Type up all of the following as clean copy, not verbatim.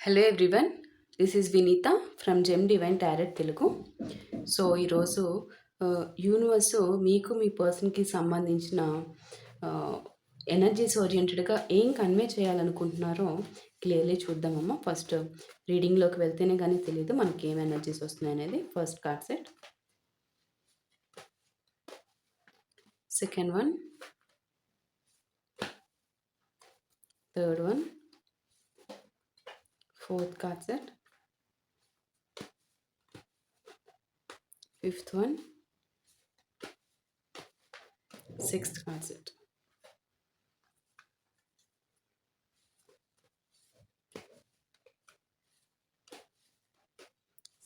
Hello everyone, this is Vineetha from gem divine tarot Telugu. So ఈరోజు universe మీకు మీ పర్సన్కి సంబంధించిన ఎనర్జీస్ ఓరియంటెడ్గా ఏం కన్వే చేయాలనుకుంటున్నారో క్లియర్లీ చూద్దామమ్మా. ఫస్ట్ రీడింగ్లోకి వెళ్తేనే కానీ తెలియదు మనకి ఏం ఎనర్జీస్ వస్తున్నాయి అనేది. First card set, second one, third one, fourth card set, fifth one, sixth card set,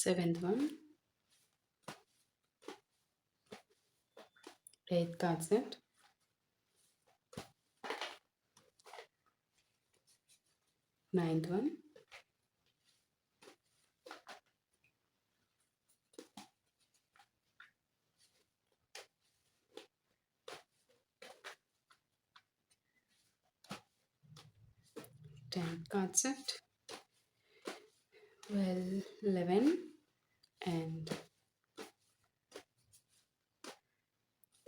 seventh one, eighth card set, ninth one, 10th card set, 11 and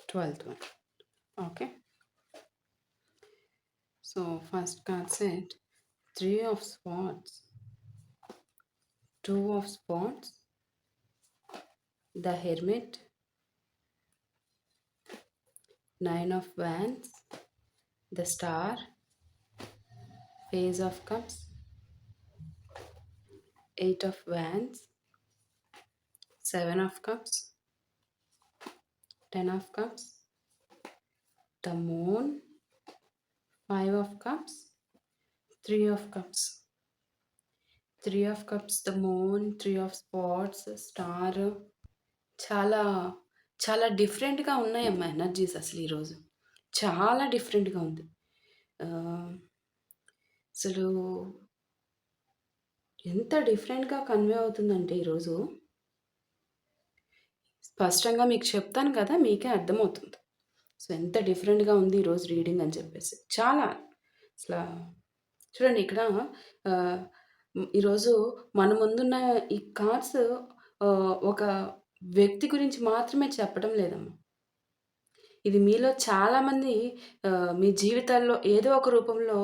12th one. Okay, so first card set, 3 of swords, 2 of swords, the hermit, 9 of wands, the star, page of cups, 8 of wands, 7 of cups, 10 of cups, the moon, 5 of cups, 3 of cups, 3 of cups, the moon, 3 of swords, star. చాలా చాలా డిఫరెంట్గా ఉన్నాయమ్మా energies. అసలు ఈరోజు చాలా డిఫరెంట్గా ఉంది. అసలు ఎంత డిఫరెంట్గా కన్వే అవుతుందంటే ఈరోజు స్పష్టంగా మీకు చెప్తాను కదా, మీకే అర్థమవుతుంది. సో ఎంత డిఫరెంట్గా ఉంది ఈరోజు రీడింగ్ అని చెప్పేసి. చాలా అసలు చూడండి ఇక్కడ ఈరోజు మన ముందున్న ఈ కార్డ్స్ ఒక వ్యక్తి గురించి మాత్రమే చెప్పడం లేదమ్మా. ఇది మీలో చాలామంది మీ జీవితాల్లో ఏదో ఒక రూపంలో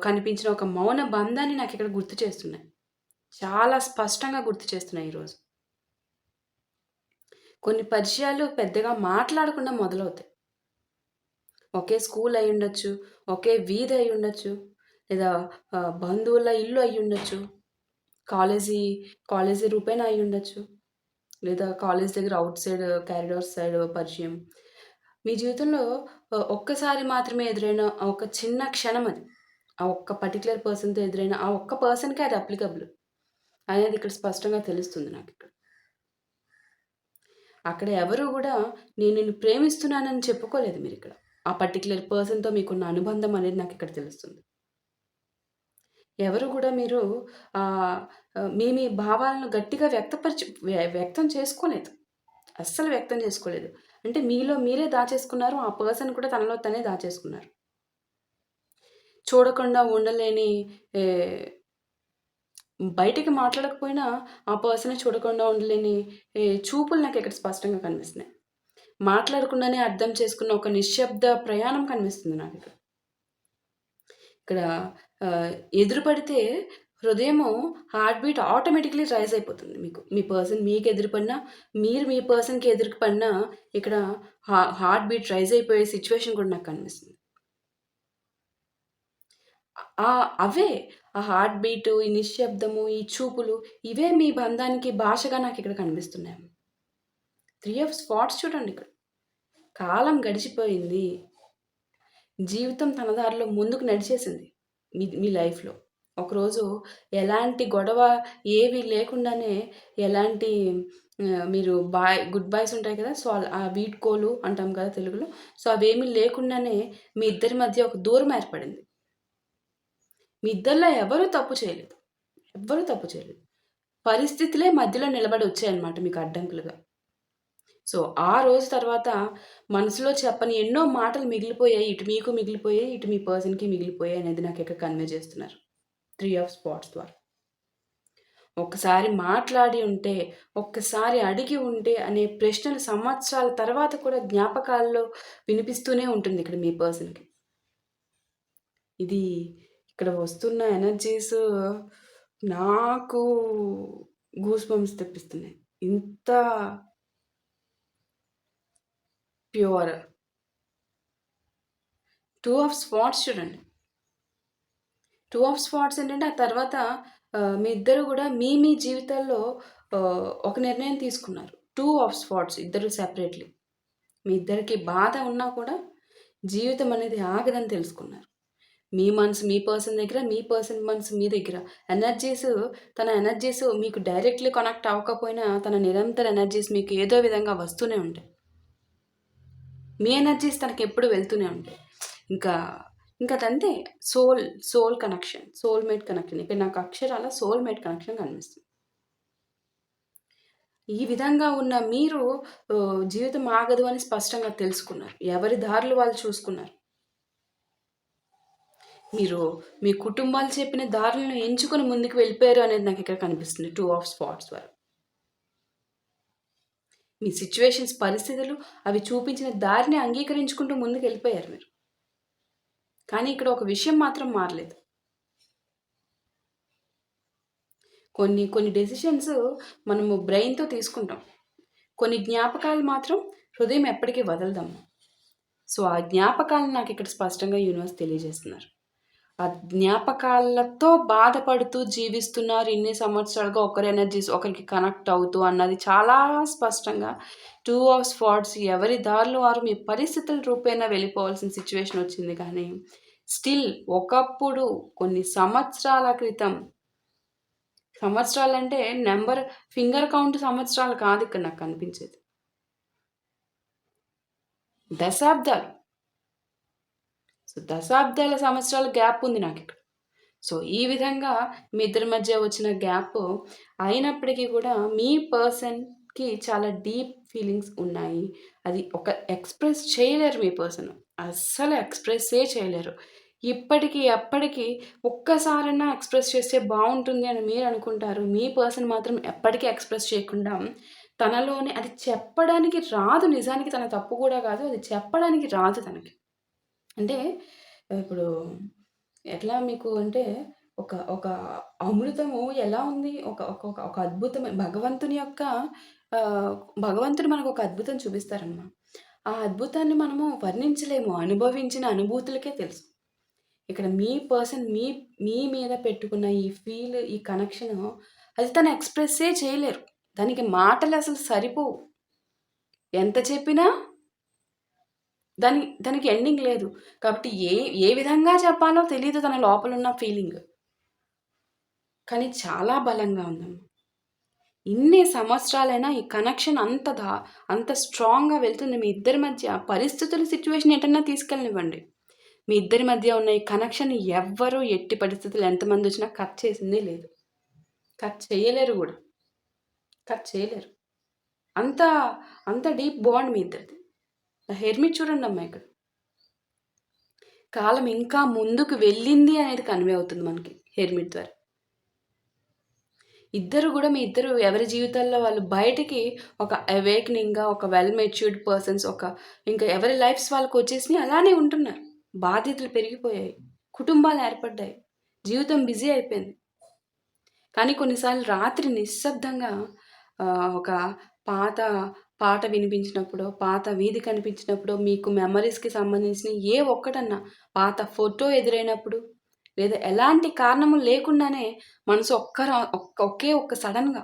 కనిపించిన ఒక మౌన బంధాన్ని నాకు ఇక్కడ గుర్తు చేస్తున్నాయి. చాలా స్పష్టంగా గుర్తు చేస్తున్నాయి ఈరోజు. కొన్ని పరిచయాలు పెద్దగా మాట్లాడకుండా మొదలవుతాయి. ఒకే స్కూల్ అయి ఉండొచ్చు, ఒకే వీధి అయి ఉండొచ్చు, లేదా బంధువుల ఇల్లు అయి ఉండొచ్చు, కాలేజీ రూపేణ అయి ఉండొచ్చు, లేదా కాలేజ్ దగ్గర అవుట్ సైడ్ క్యారిడార్ సైడ్ పరిచయం. మీ జీవితంలో ఒక్కసారి మాత్రమే ఎదురైన ఒక చిన్న క్షణం అది. ఆ ఒక్క పర్టికులర్ పర్సన్తో ఎదురైన ఆ ఒక్క పర్సన్కే అది అప్లికబుల్ అనేది ఇక్కడ స్పష్టంగా తెలుస్తుంది నాకు. ఇక్కడ అక్కడ ఎవరు కూడా నేను నిన్ను ప్రేమిస్తున్నానని చెప్పుకోలేదు మీరు. ఇక్కడ ఆ పర్టికులర్ పర్సన్తో మీకున్న అనుబంధం అనేది నాకు ఇక్కడ తెలుస్తుంది. ఎవరు కూడా మీరు మీ భావాలను గట్టిగా వ్యక్తం చేసుకోలేదు. అస్సలు వ్యక్తం చేసుకోలేదు. అంటే మీలో మీరే దాచేసుకున్నారు. ఆ పర్సన్ కూడా తనలో తనే దాచేసుకున్నారు. చూడకుండా ఉండలేని, బయటికి మాట్లాడకపోయినా ఆ పర్సన్ చూడకుండా ఉండలేని చూపులు నాకు ఇక్కడ స్పష్టంగా కనిపిస్తున్నాయి. మాట్లాడకుండానే అర్థం చేసుకున్న ఒక నిశ్శబ్ద ప్రయాణం కనిపిస్తుంది నాకు ఇక్కడ. ఇక్కడ ఎదురుపడితే హృదయము హార్ట్ బీట్ ఆటోమేటిక్లీ రైజ్ అయిపోతుంది. మీ పర్సన్ మీకు ఎదురుపడినా, మీరు మీ పర్సన్కి ఎదురుపడినా ఇక్కడ హార్ట్ బీట్ రైజ్ అయిపోయే సిచ్యువేషన్ కూడా నాకు కనిపిస్తుంది. అవే ఆ హార్ట్ బీటు, ఈ నిశ్శబ్దము, ఈ చూపులు, ఇవే మీ బంధానికి భాషగా నాకు ఇక్కడ కనిపిస్తున్నాయి. 3 of Swords చూడండి ఇక్కడ. కాలం గడిచిపోయింది, జీవితం తన దారిలో ముందుకు నడిచేసింది. మీ లైఫ్లో ఒకరోజు ఎలాంటి గొడవ ఏవి లేకుండానే, ఎలాంటి మీరు గుడ్ బైస్ ఉంటాయి కదా, సో ఆ వీడ్కోలు అంటాం కదా తెలుగులో, సో అవేమీ లేకుండానే మీ ఇద్దరి మధ్య ఒక దూరం ఏర్పడింది. మీ ఇద్దరిలో ఎవరూ తప్పు చేయలేదు. పరిస్థితులే మధ్యలో నిలబడి వచ్చాయన్నమాట మీకు అడ్డంకులుగా. సో ఆ రోజు తర్వాత మనసులో చెప్పని ఎన్నో మాటలు మిగిలిపోయాయి. ఇటు మీకు మిగిలిపోయాయి, ఇటు మీ పర్సన్కి మిగిలిపోయాయి అనేది నాకు ఇక్కడ కన్వే చేస్తున్నారు 3 of Swords ద్వారా. ఒక్కసారి మాట్లాడి ఉంటే, ఒక్కసారి అడిగి ఉంటే అనే ప్రశ్నలు సంవత్సరాల తర్వాత కూడా జ్ఞాపకాల్లో వినిపిస్తూనే ఉంటుంది ఇక్కడ మీ పర్సన్‌కి. ఇది ఇక్కడ వస్తున్న ఎనర్జీస్ నాకు గూస్ బంప్స్ తెప్పిస్తున్నాయి. ఇంత ప్యూర్. 2 ఆఫ్ స్పాట్స్ చూడండి. 2 ఆఫ్ స్పాట్స్ ఏంటంటే, ఆ తర్వాత మీ ఇద్దరు గూడా మీ జీవితాల్లో ఒక నిర్ణయం తీసుకున్నారు. 2 ఆఫ్ స్పాట్స్ ఇద్దరు సెపరేట్‌లీ. మీ ఇద్దరికి బాధ ఉన్నా కూడా జీవితం అనేది ఆగదని తెలుసుకున్నారు. మీ మనసు మీ పర్సన్ దగ్గర, మీ పర్సన్ మనసు మీ దగ్గర. ఎనర్జీస్ తన ఎనర్జీస్ మీకు డైరెక్ట్‌లీ కనెక్ట్ అవ్వకపోయినా, తన నిరంతర ఎనర్జీస్ మీకు ఏదో విధంగా వస్తూనే ఉంటాయి. మీ ఎనర్జీస్ తనకెప్పుడు వెళ్తూనే ఉంటాయి. ఇంకా అదంతే సోల్ కనెక్షన్. Soulmate connection. ఇక్కడ నాకు అక్షరాల సోల్‌మేట్ కనెక్షన్ కనిపిస్తుంది. ఈ విధంగా ఉన్న మీరు జీవితం ఆగదు అని స్పష్టంగా తెలుసుకున్నారు. ఎవరి దారులు వాళ్ళు చూసుకున్నారు. మీరు మీ కుటుంబాలు చెప్పిన దారులను ఎంచుకొని ముందుకు వెళ్ళిపోయారు అనేది నాకు ఇక్కడ కనిపిస్తుంది 2 ఆఫ్ స్పాట్స్ ద్వారా. మీ సిట్యుయేషన్స్, పరిస్థితులు అవి చూపించిన దారిని అంగీకరించుకుంటూ ముందుకెళ్ళిపోయారు మీరు. కానీ ఇక్కడ ఒక విషయం మాత్రం మారలేదు. కొన్ని డెసిషన్స్ మనము బ్రెయిన్‌తో తీసుకుంటాం. కొన్ని జ్ఞాపకాలు మాత్రం హృదయం ఎప్పటికీ వదలదమ్మ. సో, ఆ జ్ఞాపకాలను నాకిక్కడ స్పష్టంగా యూనివర్స్ తెలియజేస్తున్నారు. ఆ జ్ఞాపకాలతో బాధపడుతూ జీవిస్తున్నారు ఇన్ని సంవత్సరాలుగా ఒకరి ఎనర్జీస్ ఒకరికి కనెక్ట్ అవుతూ అన్నది చాలా స్పష్టంగా 2 ఆఫ్ స్పాట్స్ ఎవరి దారిలో వారు మీ పరిస్థితుల రూపేణా వెళ్ళిపోవాల్సిన సిచ్యువేషన్ వచ్చింది కానీ స్టిల్ ఒకప్పుడు కొన్ని సంవత్సరాల క్రితం సంవత్సరాలంటే ఫింగర్ కౌంట్ సంవత్సరాలు కాదు ఇక్కడ నాకు కనిపించేది. దశాబ్దాలు. సో, దశాబ్దాల సంవత్సరాల గ్యాప్ ఉంది నాకిక్కడ. సో, ఈ విధంగా మీ ఇద్దరి మధ్య వచ్చిన గ్యాప్ అయినప్పటికీ కూడా మీ పర్సన్‌కి చాలా డీప్ ఫీలింగ్స్ ఉన్నాయి. అది ఎక్స్‌ప్రెస్ చేయలేరు మీ పర్సన్. అస్సలు ఎక్స్‌ప్రెస్సే చేయలేరు. ఇప్పటికి, అప్పటికి ఒక్కసారన్నా ఎక్స్‌ప్రెస్ చేస్తే బావుంటుంది అని మీరు అనుకుంటారు. మీ పర్సన్ మాత్రం ఎప్పటికీ ఎక్స్‌ప్రెస్ చేయకుండా తనలోనే అది చెప్పడానికి రాదు. నిజానికి తన తప్పు కూడా కాదు. అది చెప్పడానికి రాదు తనకి. అంటే ఇప్పుడు ఎట్లా మీకు అంటే ఒక ఒక అమృతము ఎలా ఉంది? ఒక ఒక ఒక ఒక అద్భుతమైన భగవంతుని యొక్క ఆహ్, భగవంతుడు మనకొక అద్భుతం చూపిస్తారమ్మా. ఆ అద్భుతాన్ని మనము వర్ణించలేము. అనుభవించిన అనుభూతులకే తెలుసు. ఇక్కడ మీ పర్సన్ మీ మీద పెట్టుకున్న ఈ ఫీల్, ఈ కనెక్షను అది తను ఎక్స్‌ప్రెస్సే చేయలేరు. దానికి మాటలసలు సరిపోవు. ఎంత చెప్పినా దానికి ఎండింగ్ లేదు. కాబట్టి ఏ విధంగా చెప్పాలో తెలీదు తన లోపలున్న ఫీలింగ్. కానీ చాలా బలంగా ఉందమ్మా. ఇన్ని సంవత్సరాలైనా ఈ కనెక్షన్ అంత స్ట్రాంగ్‌గా వెళ్తుంది మీ ఇద్దరి మధ్య. పరిస్థితులు, సిట్యుయేషన్ ఎటన్నా తీసుకెళ్ళనివ్వండి. మీ ఇద్దరి మధ్య ఉన్న ఈ కనెక్షన్ ఎవ్వరు ఎట్టి పరిస్థితుల్లో ఎంతమందొచ్చినా కట్ చేసిందే లేదు. కట్ చేయలేరు గూడా. కట్ చేయలేరు. అంత అంత డీప్ బాండ్ మీ ఇద్దరిది. హెర్మిట్ చూడండమ్మా ఇక్కడ. కాలం ఇంకా ముందుకు వెళ్ళింది అనేది కన్వే అవుతుంది మనకి హెర్మిట్ ద్వారా. మీ ఇద్దరు ఎవరి జీవితాల్లో వాళ్ళు బయటికి ఒక అవేకనింగ్‌గా, ఒక వెల్ మెచ్యూర్డ్ పర్సన్స్ ఇంకా ఎవరి లైఫ్స్ వాళ్ళకొచ్చేసినియి అలానే ఉంటున్నారు. బాధ్యతలు పెరిగిపోయాయి. కుటుంబాలు ఏర్పడ్డాయి. జీవితం బిజీ అయిపోయింది. కానీ కొన్నిసార్లు రాత్రి నిశ్శబ్దంగా ఒక పాత పాట వినిపించినప్పుడో, పాత వీధి కనిపించినప్పుడో, మీకు మెమరీస్‌కి సంబంధించిన ఏ ఒక్కటన్నా పాత ఫోటో ఎదురైనప్పుడు, లేదా ఎలాంటి కారణము లేకుండానే మనసు ఒకే సడెన్‌గా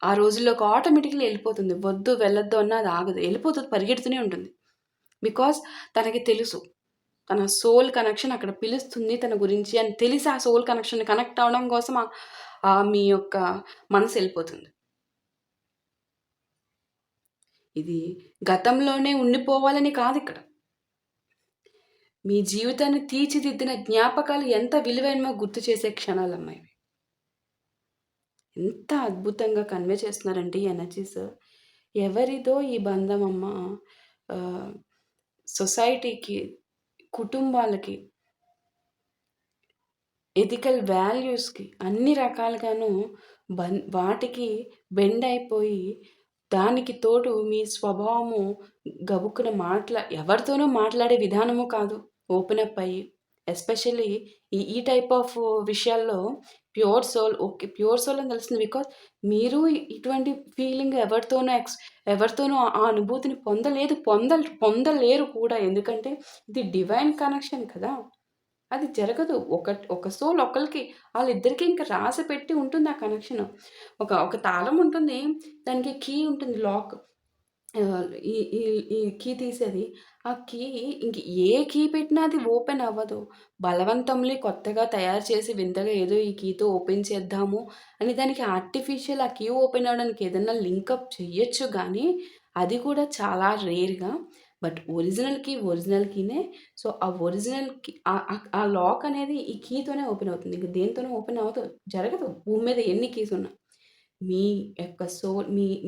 ఆ రోజుల్లోకి ఆటోమేటిక్‌లీ ఎళ్ళిపోతుంది. వద్దు, వెళ్ళొద్దు అన్నా అది ఆగదు. ఎళ్ళిపోతది, పరిగెడుతూనే ఉంటుంది. బికాజ్ తనకి తెలుసు. తన సోల్ కనెక్షన్ అక్కడ పిలుస్తుంది తన గురించి అని తెలిసి ఆ సోల్ కనెక్షన్‌ని కనెక్ట్ అవ్వడం కోసం మీ యొక్క మనసెళ్ళిపోతుంది. ఇది గతంలోనే ఉండిపోవాలని కాదిక్కడ. మీ జీవితాన్ని తీర్చిదిద్దిన జ్ఞాపకాలు ఎంత విలువైనవో గుర్తు చేసే క్షణాలమ్మా ఇవి. ఎంత అద్భుతంగా కన్వే చేస్తున్నారంటే ఈ ఎనర్జీస్. ఎవరిదో ఈ బంధమమ్మా సొసైటీకి, కుటుంబాలకి, ఎథికల్ వాల్యూస్‌కి అన్ని రకాలుగాను వాటికి బెండ్ అయిపోయి, దానికి తోడు మీ స్వభావము గబుక్కున ఎవరితోనూ మాట్లాడే విధానము కాదు. ఓపెన్ అప్ అయ్యి, ఎస్పెషల్లీ ఈ ఈ టైప్ ఆఫ్ విషయాల్లో ప్యూర్ సోల్ అని తెలుస్తుంది. బికాజ్ మీరు ఇటువంటి ఫీలింగ్ ఎవరితోనూ ఆ అనుభూతిని పొందలేరు కూడా. ఎందుకంటే ఇది డివైన్ కనెక్షన్ కదా! అది జరగదు. ఒక సోల్ ఒకళ్ళకి ఆళ్ళిద్దరికీ ఇంక రాసిపెట్టి ఉంటుంది ఆ కనెక్షను. ఒక తాళం ఉంటుంది. దానికి కీ ఉంటుంది, లాక్. ఈ ఈ ఈ కీ తీసేది. ఆ కీ ఇంక ఏ కీ పెట్టినా అది ఓపెన్ అవ్వదు. బలవంతంలే కొత్తగా తయారు చేసి వింతగా ఏదో ఈ కీతో ఓపెన్ చేద్దాము అని దానికి ఆర్టిఫిషియల్ ఆ కీ ఓపెన్ అవ్వడానికి ఏదన్నా లింకప్ చెయ్యొచ్చు గానీ, అది కూడా చాలా రేర్‌గా. బట్ ఒరిజినల్ కీనే. సో, ఆ ఒరిజినల్ కీ ఆ లాక్ అనేది ఈ కీతోనే ఓపెన్ అవుతుంది. ఇంక దేనితోనూ ఓపెన్ అవ్వదు. జరగదు. భూమి మీద ఎన్ని కీస్ ఉన్నా. మీ యొక్క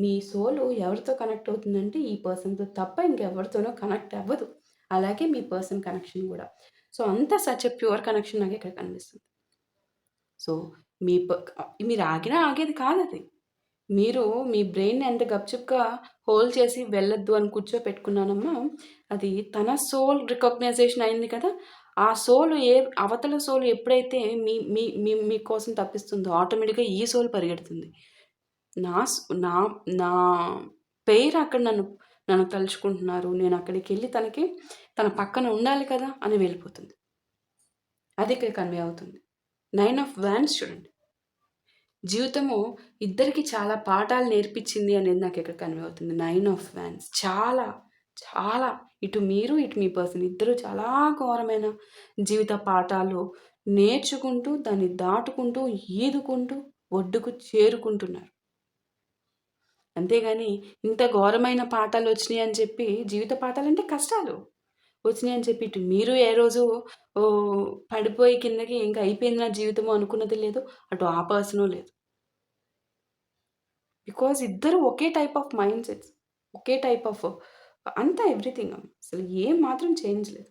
మీ సోలు ఎవరితో కనెక్ట్ అవుతుందంటే ఈ పర్సన్‌తో తప్ప ఇంకెవరితోనో కనెక్ట్ అవ్వదు. అలాగే మీ పర్సన్ కనెక్షన్ గూడా. సో, అంతా సచ్ ఎ ప్యూర్ కనెక్షన్ నాకిక్కడ కనిపిస్తుంది. సో, మీ ప మీరు ఆగినా ఆగేది కాదది. మీరు మీ బ్రెయిన్‌ని ఎంత గప్‌చుప్‌గా హోల్డ్ చేసి వెళ్ళొద్దు అని కూర్చోపెట్టుకున్నానమ్మా, అది తన సోల్ రికగ్నైజేషన్ అయింది కదా! ఆ సోల్ అవతల సోల్ ఎప్పుడైతే మీ మీ మీ మీకోసం తప్పిస్తుందో ఆటోమేటిక్‌గా ఈ సోల్ పరిగెడుతుంది. నా స్ నా నా పెయిర్ అక్కడ నన్ను తలుచుకుంటున్నారు. నేనక్కడికెళ్ళి తన పక్కన ఉండాలి కదా! అని వెళ్ళిపోతుంది. అది ఇక్కడ కన్వే అవుతుంది. 9 ఆఫ్ వాండ్స్ చూడండి. జీవితము ఇద్దరికీ చాలా పాఠాలు నేర్పించింది అనేది నాకిక్కడ కన్వే అవుతుంది. 9 ఆఫ్ వాండ్స్ చాలా, చాలా ఇటు మీరు, ఇటు మీ పర్సన్ ఇద్దరు చాలా ఘోరమైన జీవిత పాఠాలు నేర్చుకుంటూ, దాన్ని దాటుకుంటూ, ఈదుకుంటూ, ఒడ్డుకు చేరుకుంటున్నారు. అంతేగాని ఇంత ఘోరమైన పాఠాలొచ్చినియని చెప్పి జీవిత పాఠాలంటే కష్టాలు. వచ్చినియని చెప్పి ఇటు మీరు ఏ రోజు పడిపోయి కిందకి ఇంక అయిపోయింది నా జీవితము అనుకున్నది లేదు. అటు ఆ పర్సను లేదు. బికాజ్ ఇద్దరు ఒకే టైప్ ఆఫ్ మైండ్ సెట్స్. ఒకే టైప్ ఆఫ్ అంతా ఎవ్రీథింగ్ అసలు ఏం మాత్రం చేంజ్ లేదు.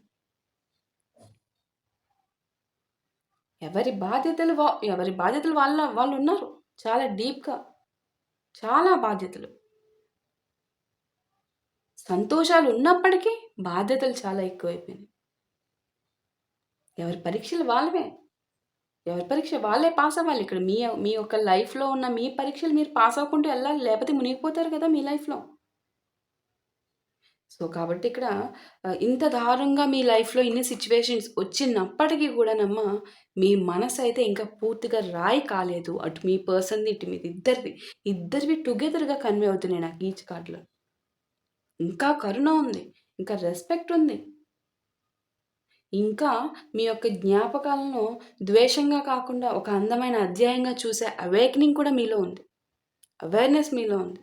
ఎవరి బాధ్యతలు వాళ్ళున్నారు. చాలా డీప్‌గా. చాలా బాధ్యతలు. సంతోషాలున్నప్పటికీ బాధ్యతలు చాలా ఎక్కువైపోయినాయి. ఎవరి పరీక్షలు వాళ్ళవే. ఎవరి పరీక్ష వాళ్ళే పాస్ అవ్వాలి. ఇక్కడ మీ యొక్క లైఫ్‌లో ఉన్న మీ పరీక్షలు మీరు పాస్ అవ్వకుంటూ ఎళ్ళాలి. లేపోతే మునిగిపోతారు కదా మీ లైఫ్‌లో. సో, కాబట్టి ఇక్కడ ఇంత దారుణంగా మీ లైఫ్‌లో ఇన్ని సిట్యుయేషన్స్ వచ్చినప్పటికీ గూడానమ్మా, మీ మనసైతే ఇంకా పూర్తిగా రాయి కాలేదు. అటు మీ పర్సన్‌ది, ఇటు మీది ఇద్దరివి టుగెదర్‌గా కన్వే అవుతున్నాయి నాకు ఈచ్ కార్డ్‌లో. ఇంకా కరుణ ఉంది. ఇంకా రెస్పెక్ట్ ఉంది. ఇంకా మీ యొక్క జ్ఞాపకాలను ద్వేషంగా కాకుండా ఒక అందమైన అధ్యాయంగా చూసే అవేకెనింగ్ కూడా మీలో ఉంది. అవేర్‌నెస్ మీలో ఉంది.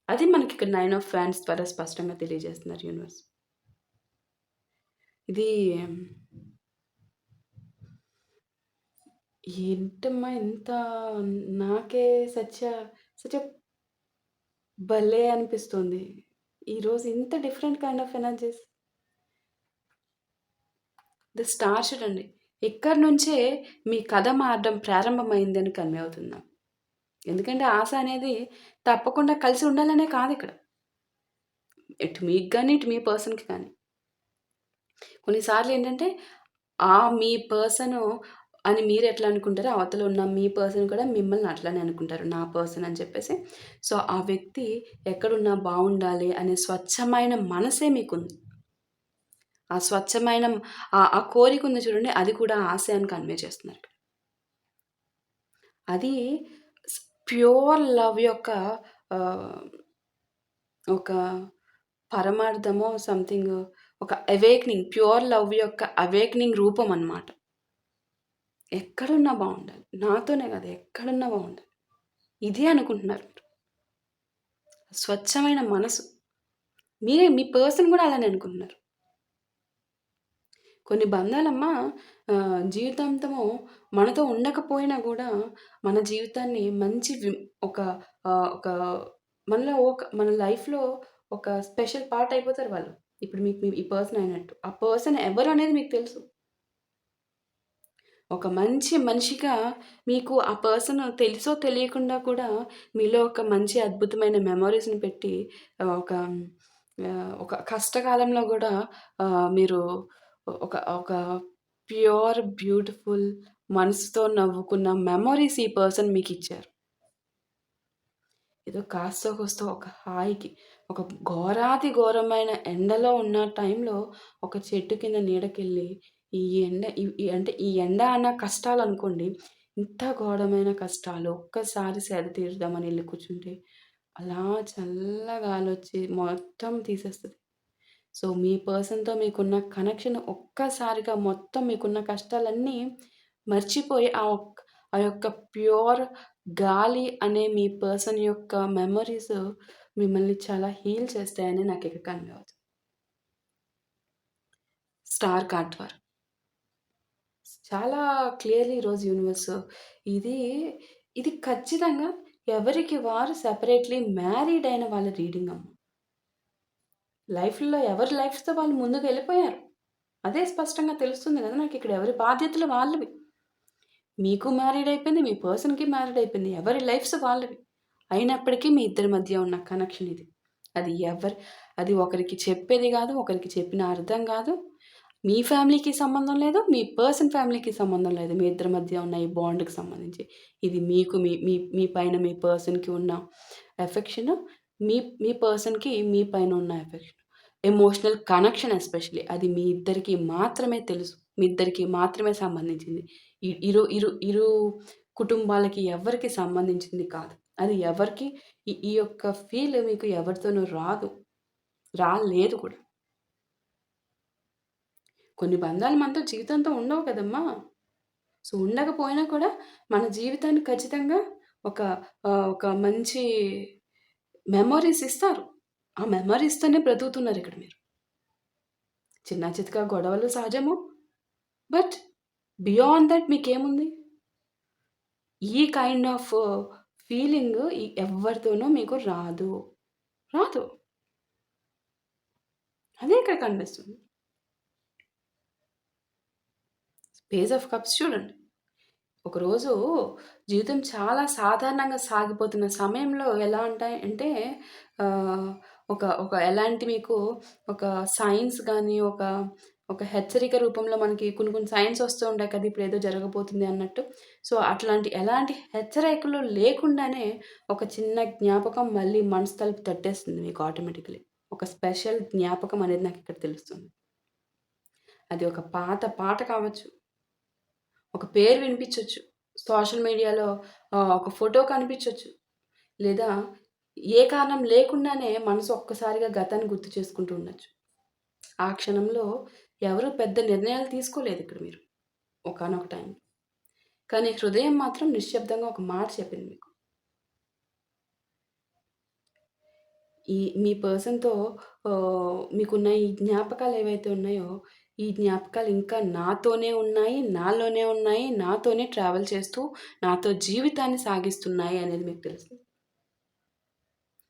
అది మనకిక్కడ 9 ఆఫ్ వాండ్స్ ద్వారా స్పష్టంగా తెలియజేస్తున్నారు యూనివర్స్. ఇది ఏంటమ్మా ఇంత నాకే సచ్ ఎ భలే అనిపిస్తుంది. ఈరోజు ఇంత different kind of energies. The star చూడండి. ఇక్కడి నుంచే మీ కథ మారడం ప్రారంభమైంది అని కన్వే అవుతుంది నాకు. ఎందుకంటే ఆశ అనేది తప్పకుండా కలిసి ఉండాలనే కాదిక్కడ. ఇటు మీకు గాని, ఇటు మీ పర్సన్‌కి కానీ. కొన్నిసార్లు ఏంటంటే, మీ పర్సను అని మీరెట్లా అనుకుంటారో, అవతల ఉన్న మీ పర్సన్ కూడా మిమ్మల్ని అట్లనే అనుకుంటారు. నా పర్సన్ అని చెప్పేసి. సో, ఆ వ్యక్తి ఎక్కడున్నా బావుండాలి అనే స్వచ్ఛమైన మనసే మీకుంది. ఆ స్వచ్ఛమైన ఆ కోరికుంది చూడండి, అది కూడా ఆశే అని కన్వే చేస్తున్నారు. అది ప్యూర్ లవ్ యొక్క ఆహ్, ఒక పరమార్థమో సంథింగ్ ఒక ప్యూర్ లవ్ యొక్క అవేకెనింగ్ రూపం అన్నమాట. ఎక్కడున్నా బావుండాలి. నాతోనే కాదు ఎక్కడున్నా బావుండాలి. ఇదే అనుకుంటున్నారు మీరు. స్వచ్ఛమైన మనసు. మీ పర్సన్ గూడా అలానే అనుకుంటున్నారు. కొన్ని బంధాలమ్మా జీవితాంతము మనతో ఉండకపోయినా గూడా మన జీవితాన్ని మంచి ఒక ఒక మన లైఫ్‌లో ఒక స్పెషల్ పార్ట్ అయిపోతారు వాళ్ళు. ఇప్పుడు మీకు ఈ పర్సన్ అయినట్టు. ఆ పర్సన్ ఎవరు అనేది మీకు తెలుసు. ఒక మంచి మనిషిగా మీకు ఆ పర్సన్ తెలుసో తెలియకుండా కూడా మీలో ఒక మంచి అద్భుతమైన మెమోరీస్‌ని పెట్టి ఒక ఒక కష్టకాలంలో గూడా మీరు ఒక ఒక ప్యూర్ బ్యూటిఫుల్ మనసుతో నవ్వుకున్న మెమోరీస్ ఈ పర్సన్ మీకిచ్చారు. ఏదో కాస్తో కూస్తో ఒక హాయికి, ఒక ఘోరాతి ఘోరమైన ఎండలో ఉన్న టైంలో ఒక చెట్టు కింద నీడకెళ్ళి, ఈ ఎండ ఈ ఈ అంటే ఈ ఎండ అన్న కష్టాలనుకోండి, ఇంత ఘోరమైన కష్టాలు ఒక్కసారి సేద తీరుద్దామని ఎళ్లి కూర్చుంటే, అలా చల్ల గాలొచ్చి మొత్తం తీసేస్తది. సో, మీ పర్సన్‌తో మీకున్న కనెక్షన్ ఒక్కసారిగా మొత్తం మీకున్న కష్టాలన్నీ మర్చిపోయి ఆ యొక్క ప్యూర్ గాలి అనే మీ పర్సన్ యొక్క మెమోరీస్ మిమ్మల్ని చాలా హీల్ చేస్తాయని నాకిక్కడ కన్వే అవుతుంది. స్టార్ కార్డ్ ద్వారా. చాలా క్లియర్‌లీ ఈరోజు యూనివర్స్ ఇది, ఇది ఖచ్చితంగా ఎవరికి వారు సెపరేట్‌లీ మ్యారీడ్ అయిన వాళ్ళ రీడింగ్ అమ్మ. లైఫ్‌లో ఎవరి లైఫ్స్‌తో వాళ్ళు ముందుకెళ్ళిపోయారు. అదే స్పష్టంగా తెలుస్తుంది గదా! నాకిక్కడ ఎవరి బాధ్యతలు వాళ్ళవి. మీకు మ్యారీడ్ అయిపోయింది. మీ పర్సన్‌కి మ్యారీడ్ అయిపోయింది. ఎవరి లైఫ్స్ వాళ్ళవి. అయినప్పటికీ మీ ఇద్దరి మధ్య ఉన్న కనెక్షన్ ఇది. అది ఎవరి అది ఒకరికి చెప్పేది గాదు. ఒకరికి చెప్పిన అర్థం గాదు. మీ ఫ్యామిలీకి సంబంధం లేదు. మీ పర్సన్ ఫ్యామిలీకి సంబంధం లేదు. మీ ఇద్దరి మధ్య ఉన్న ఈ బాండ్‌కి సంబంధించి. ఇది మీకు మీ మీ మీ పైన మీ పర్సన్‌కి ఉన్న ఎఫెక్షన్. మీ మీ పర్సన్‌కి మీ పైన ఉన్న ఎఫెక్షన్. Emotional connection especially. అది మీ ఇద్దరికి మాత్రమే తెలుసు. మీ ఇద్దరికి మాత్రమే సంబంధించింది. ఇరు కుటుంబాలకి ఎవ్వరికి సంబంధించింది కాదు. అది ఎవరికీ ఈ యొక్క ఫీల్ మీకు ఎవరితోనూ రాదు. రాలేదు కూడా. కొన్ని బంధాలు మనతో జీవితాంతం ఉండవు కదమ్మా! సో, ఉండకపోయినా కూడా మన జీవితానికి ఖచ్చితంగా ఒక ఒక మంచి మెమోరీస్ ఇస్తారు. ఆ మెమోరీస్‌తోనే బ్రతుకుతున్నారిక్కడ మీరు. చిన్న చితకా గొడవలు సహజము. బట్ బియాండ్ థట్ మీకేముంది? ఈ కైండ్ ఆఫ్ ఫీలింగ్ ఎవ్వరితోనూ మీకు రాదు. రాదు. అదే ఇక్కడ కనిపిస్తుంది. పేజ్ ఆఫ్ కప్స్ చూడండి. ఒకరోజు జీవితం చాలా సాధారణంగా సాగిపోతున్న సమయంలో ఎలా అంటే ఆహ్, ఒక ఎలాంటి మీకు ఒక సైన్స్ గాని, ఒక హెచ్చరిక రూపంలో మనకి కొన్ని కొన్ని సైన్స్ వస్తూ ఉంటాయి కదా! ఇప్పుడేదో జరగబోతుంది అన్నట్టు. సో, అట్లాంటి ఎలాంటి హెచ్చరికలు లేకుండానే ఒక చిన్న జ్ఞాపకం మళ్ళీ మనసు తలుపు తట్టేస్తుంది మీకు ఆటోమేటికల్లీ. ఒక స్పెషల్ జ్ఞాపకం అనేది నాకిక్కడ తెలుస్తుంది. అది ఒక పాత పాట కావచ్చు. ఒక పేరు వినిపించొచ్చు. సోషల్ మీడియాలో ఒక ఫోటో కనిపించొచ్చు. లేదా ఏ కారణం లేకుండానే మనసు ఒక్కసారిగా గతాన్ని గుర్తు చేసుకుంటూ ఉండొచ్చు. ఆ క్షణంలో ఎవరు పెద్ద నిర్ణయాలు తీసుకోలేదిక్కడ మీరు ఒకానొక టైంలో. కానీ హృదయం మాత్రం నిశ్శబ్దంగా ఒక మాట చెప్పింది మీకు. మీ పర్సన్‌తో మీకున్న ఈ జ్ఞాపకాలేవైతే ఉన్నాయో, ఈ జ్ఞాపకాలు ఇంకా నాతోనే ఉన్నాయి, నాలోనే ఉన్నాయి, నాతోనే ట్రావెల్ చేస్తూ, నాతో జీవితాన్ని సాగిస్తున్నాయి అనేది మీకు తెలుసు.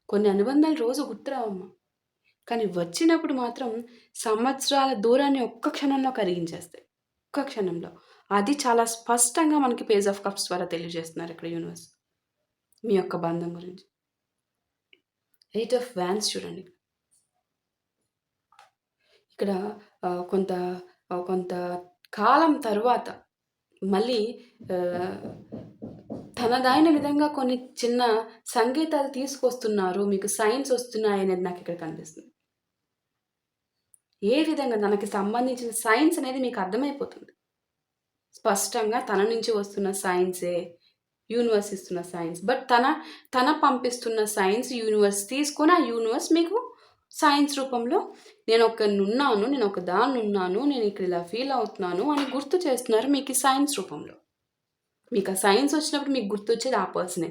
కొన్ని అనుబంధాలు రోజు గుర్తురావమ్మా. కానీ వచ్చినప్పుడు మాత్రం సంవత్సరాల దూరాన్ని ఒక్క క్షణంలో కరిగించేస్తాయి. ఒక్క క్షణంలో. అది చాలా స్పష్టంగా మనకి పేజ్ ఆఫ్ కప్స్ ద్వారా తెలియజేస్తున్నారు ఇక్కడ యూనివర్స్. మీ యొక్క బంధం గురించి. ఎయిట్ ఆఫ్ వ్యాన్స్ చూడండి. ఇక్కడ కొంత కొంత కాలం తరువాత మళ్ళీ ఆహ్, తనదైన విధంగా కొన్ని చిన్న సంకేతాలు తీసుకొస్తున్నారు. మీకు సైన్స్ వస్తున్నాయనేది నాకిక్కడ కనిపిస్తుంది. ఏ విధంగా తనకి సంబంధించిన సైన్స్ అనేది మీకు అర్థమైపోతుంది. స్పష్టంగా తన నుంచి వస్తున్న సైన్సే. యూనివర్స్ ఇస్తున్న సైన్స్. బట్ తన పంపిస్తున్న సైన్స్ యూనివర్స్ తీసుకొని, ఆ యూనివర్స్ మీకు సైన్స్ రూపంలో నేనొకడినున్నాను, నేనొకదాన్నున్నాను, నేనిక్కడ ఇలా ఫీల్ అవుతున్నాను అని గుర్తు చేస్తున్నారు మీకు ఈ సైన్స్ రూపంలో. మీకు ఆ సైన్స్ వచ్చినప్పుడు మీకు గుర్తొచ్చేది ఆ పర్సనే.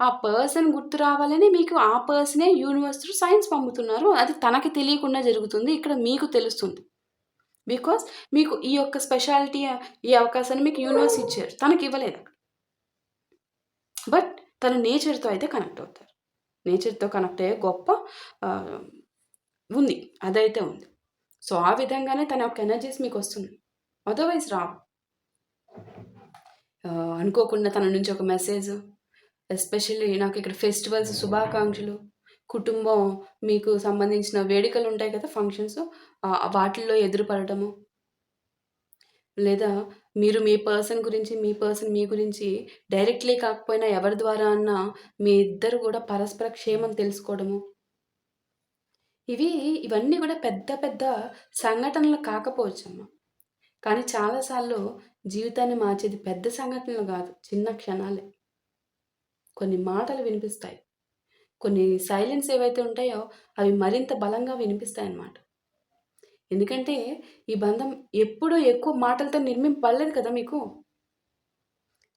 ఆ పర్సన్ గుర్తు రావాలని మీకు ఆ పర్సనే యూనివర్స్ త్రూ సైన్స్ పంపుతున్నారు. అది తనకి తెలియకుండా జరుగుతుంది. ఇక్కడ మీకు తెలుస్తుంది. బికాజ్ మీకు ఈ యొక్క స్పెషాలిటీ ఈ అవకాశాన్ని మీకు యూనివర్స్ ఇచ్చారు. తనకివ్వలేదు. బట్ తను నేచర్‌తో అయితే కనెక్ట్ అవుతారు. నేచర్‌తో కనెక్ట్ అయ్యే గొప్ప ఆహ్, ఉంది. అదైతే ఉంది. సో, ఆ విధంగానే తన యొక్క ఎనర్జీస్ మీకొస్తున్నాయి. అదర్‌వైస్ రావు. అనుకోకుండా తన నుంచి ఒక మెసేజ్, ఎస్పెషల్లీ నాకు ఇక్కడ ఫెస్టివల్స్ శుభాకాంక్షలు, కుటుంబం మీకు సంబంధించిన వేడుకలు ఉంటాయి కదా! ఫంక్షన్స్, వాటిల్లో ఎదురుపడటము, లేదా మీరు మీ పర్సన్ గురించి, మీ పర్సన్ మీ గురించి డైరెక్ట్‌లీ కాకపోయినా ఎవరి ద్వారా అన్నా మీ ఇద్దరు కూడా పరస్పర క్షేమం తెలుసుకోవడము. ఇవన్నీ కూడా పెద్ద పెద్ద సంఘటనలు కాకపోవచ్చమ్మా. కానీ చాలా సార్లు జీవితాన్ని మార్చేది పెద్ద సంఘటనలు గాదు, చిన్న క్షణాలే. కొన్ని మాటలు వినిపిస్తాయి. కొన్ని సైలెన్స్ ఏవైతే ఉంటాయో అవి మరింత బలంగా వినిపిస్తాయన్నమాట. ఎందుకంటే ఈ బంధం ఎప్పుడూ ఎక్కువ మాటలతో నిర్మింపబడలేదు కదా మీకు.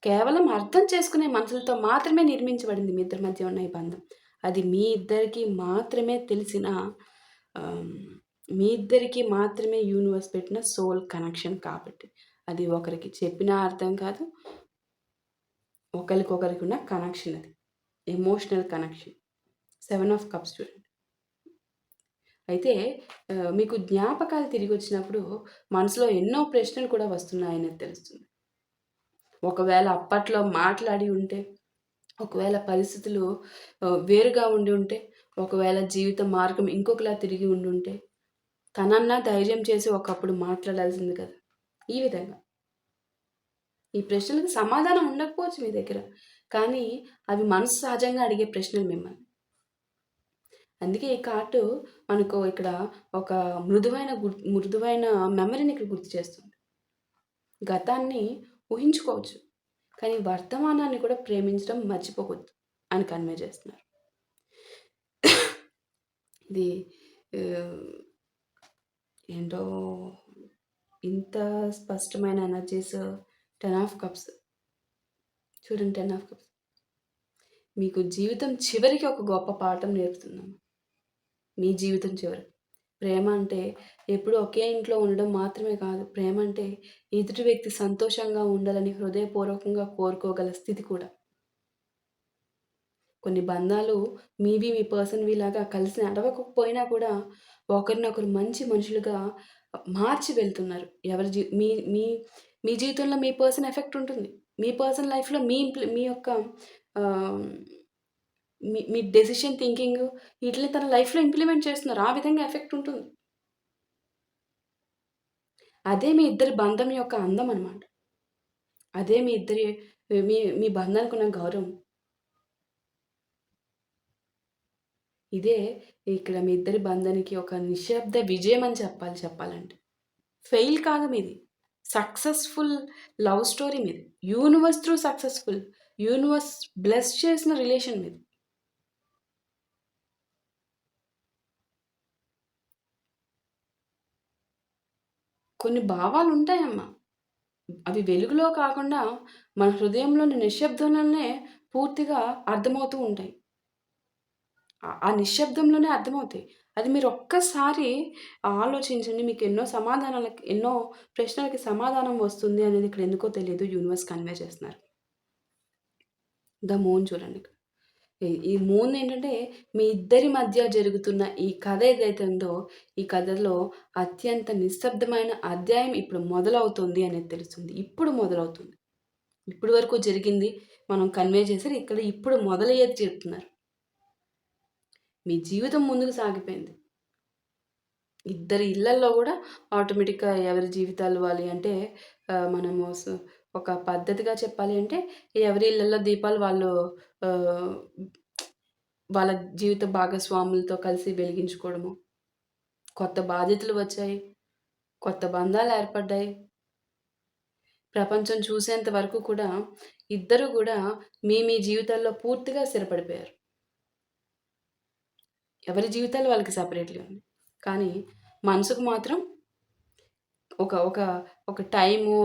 కేవలం అర్థం చేసుకునే మనసులతో మాత్రమే నిర్మించబడింది మీ ఇద్దరి మధ్య ఉన్న ఈ బంధం. అది మీ ఇద్దరికీ మాత్రమే తెలిసిన మీ ఇద్దరికీ మాత్రమే యూనివర్స్ పెట్టిన సోల్ కనెక్షన్ కాబట్టి. అది ఒకరికి చెప్పినా అర్థం కాదు. ఒకరికొకరికి ఉన్న కనెక్షన్ అది. Emotional connection. 7 ఆఫ్ కప్స్ చూడండి. అయితే మీకు జ్ఞాపకాలు తిరిగొచ్చినప్పుడు మనసులో ఎన్నో ప్రశ్నలు కూడా వస్తున్నాయనేది తెలుస్తుంది. ఒకవేళ అప్పట్లో మాట్లాడి ఉంటే, ఒకవేళ పరిస్థితులు వేరుగా ఉండి ఉంటే, ఒకవేళ జీవిత మార్గం ఇంకొకలా తిరిగి ఉండుంటే, తనన్నా ధైర్యం చేసి ఒకప్పుడు మాట్లాడాల్సింది కదా! ఈ విధంగా. ఈ ప్రశ్నలకు సమాధానం ఉండకపోవచ్చు మీ దగ్గర. కానీ అవి మనసు సహజంగా అడిగే ప్రశ్నలు మిమ్మల్ని. అందుకే ఈ కార్డు మనకు ఇక్కడ ఒక మృదువైన మెమరీని ఇక్కడ గుర్తు చేస్తుంది. గతాన్ని ఊహించుకోవచ్చు, కానీ వర్తమానాన్ని కూడా ప్రేమించడం మర్చిపోకూడదు అని కన్వే చేస్తున్నారు. ఇది ఏంటో ఇంత స్పష్టమైన ఎనర్జీస్. 10 ఆఫ్ కప్స్ చూడండి. 10 ఆఫ్ కప్స్ మీకు జీవితం చివరికి ఒక గొప్ప పాఠం నేర్పుతుందమ్మా. మీ జీవితం చివరి ప్రేమ అంటే ఎప్పుడు ఒకే ఇంట్లో ఉండడం మాత్రమే కాదు. ప్రేమ అంటే ఎదుటి వ్యక్తి సంతోషంగా ఉండాలని హృదయపూర్వకంగా కోరుకోగల స్థితి కూడా. కొన్ని బంధాలు మీవి మీ పర్సన్‌వి లాగా కలిసి నడవకపోయినా కూడా ఒకరినొకరు మంచి మనుషులుగా మార్చి వెళ్తున్నారు. ఎవరి జీ మీ మీ మీ జీవితంలో మీ పర్సన్ ఎఫెక్ట్ ఉంటుంది. మీ పర్సన్ లైఫ్‌లో మీ యొక్క ఆహ్, మీ మీ డెసిషన్ థింకింగ్ వీటిని తన లైఫ్‌లో ఇంప్లిమెంట్ చేస్తున్నారు. ఆ విధంగా ఎఫెక్ట్ ఉంటుంది. అదే మీ ఇద్దరి బంధం యొక్క అందం అన్నమాట. అదే మీ ఇద్దరి మీ మీ బంధానికి ఉన్న గౌరవం. ఇదే ఇక్కడ మీ ఇద్దరి బంధానికి ఒక నిశ్శబ్ద విజయం అని చెప్పాలంటే. ఫెయిల్ కాదు మీది. సక్సెస్‌ఫుల్ లవ్ స్టోరీ మీది. Universe through successful. Universe bless చేసిన రిలేషన్ మీది. కొన్ని భావాలుంటాయమ్మా. అవి వెలుగులో కాకుండా మన హృదయంలోని నిశ్శబ్దంలోనే పూర్తిగా అర్థమవుతూ ఉంటాయి. ఆ నిశ్శబ్దంలోనే అర్థమవుతాయి. అది మీరు ఒక్కసారి ఆలోచించండి. మీకు ఎన్నో ప్రశ్నలకి సమాధానం వస్తుంది అనేది ఇక్కడ ఎందుకో తెలీదు యూనివర్స్ కన్వే చేస్తున్నారు. ద మూన్ చూడండి ఇక్కడ. ఈ మూన్ ఏంటంటే మీ ఇద్దరి మధ్య జరుగుతున్న ఈ కథ ఏదైతే ఉందో, ఈ కథలో అత్యంత నిశ్శబ్దమైన అధ్యాయం ఇప్పుడు మొదలవుతుంది అనేది తెలుస్తుంది. ఇప్పుడు మొదలవుతుంది. ఇప్పటి వరకు జరిగింది మనం కన్వే చేశారు. ఇక్కడ ఇప్పుడు మొదలయ్యేది చెప్తున్నారు. మీ జీవితం ముందుకు సాగిపోయింది. ఇద్దరి ఇళ్లల్లో గూడా ఆటోమేటిక్‌గా ఎవరి జీవితాలు వాళ్ళయి. అంటే మనము ఒక పద్ధతిగా చెప్పాలి అంటే ఎవరి ఇళ్లల్లో దీపాలు వాళ్ళు ఆహ్, వాళ్ళ జీవిత భాగస్వాములతో కలిసి వెలిగించుకోవడము. కొత్త బాధ్యతలు వచ్చాయి. కొత్త బంధాలేర్పడ్డాయి. ప్రపంచం చూసేంత వరకు కూడా ఇద్దరు గూడా మీ జీవితాల్లో పూర్తిగా స్థిరపడిపోయారు. ఎవరి జీవితాలు వాళ్ళకి సెపరేట్‌గా ఉన్నాయి. కానీ మనసుకు మాత్రం ఒక ఒక ఒక టైము,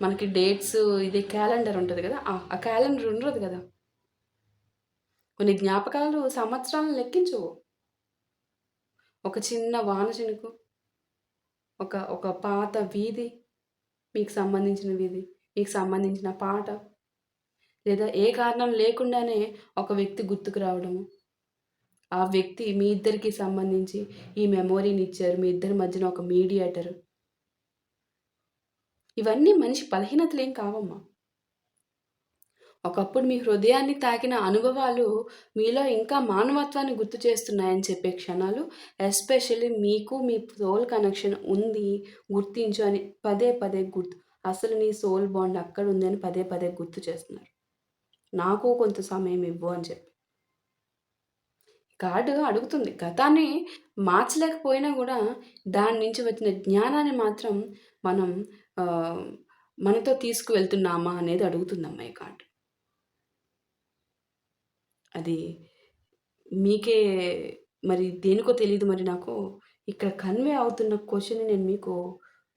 మనకి డేట్స్, ఇది క్యాలెండర్ ఉంటది గదా! ఆ క్యాలెండర్ ఉండదు గదా! కొన్ని జ్ఞాపకాలు సంవత్సరాలను లెక్కించవు. ఒక చిన్న వాన చినుకు, ఒక పాత వీధి, మీకు సంబంధించిన వీధి, మీకు సంబంధించిన పాట, లేదా ఏ కారణం లేకుండానే ఒక వ్యక్తి గుర్తుకు రావడము. ఆ వ్యక్తి మీ ఇద్దరికి సంబంధించి ఈ మెమోరీనిచ్చారు. మీ ఇద్దరి మధ్యన ఒక మీడియేటర్. ఇవన్నీ మనిషి బలహీనతలేం కావమ్మా. ఒకప్పుడు మీ హృదయాన్ని తాకిన అనుభవాలు మీలో ఇంకా మానవత్వాన్ని గుర్తు చేస్తున్నాయని చెప్పే క్షణాలు, ఎస్పెషల్లీ మీకు మీ సోల్ కనెక్షన్ ఉంది, గుర్తించు అని పదే పదే అసలు నీ సోల్ బాండ్ అక్కడుంది అని పదే పదే గుర్తు చేస్తున్నారు. నాకు కొంత సమయం ఇవ్వు అని చెప్పి. కార్డ్ అడుగుతుంది. గతాన్ని మార్చలేకపోయినా గూడా దాని నుంచి వచ్చిన జ్ఞానాన్ని మాత్రం మనం ఆహ్, మనతో తీసుకువెళ్తున్నామా అనేది అడుగుతుందమ్మా ఈ కార్డ్. అది మీకే మరి దేనికో తెలీదు మరి నాకు. ఇక్కడ కన్వే అవుతున్న క్వెషన్‌ని నేను మీకు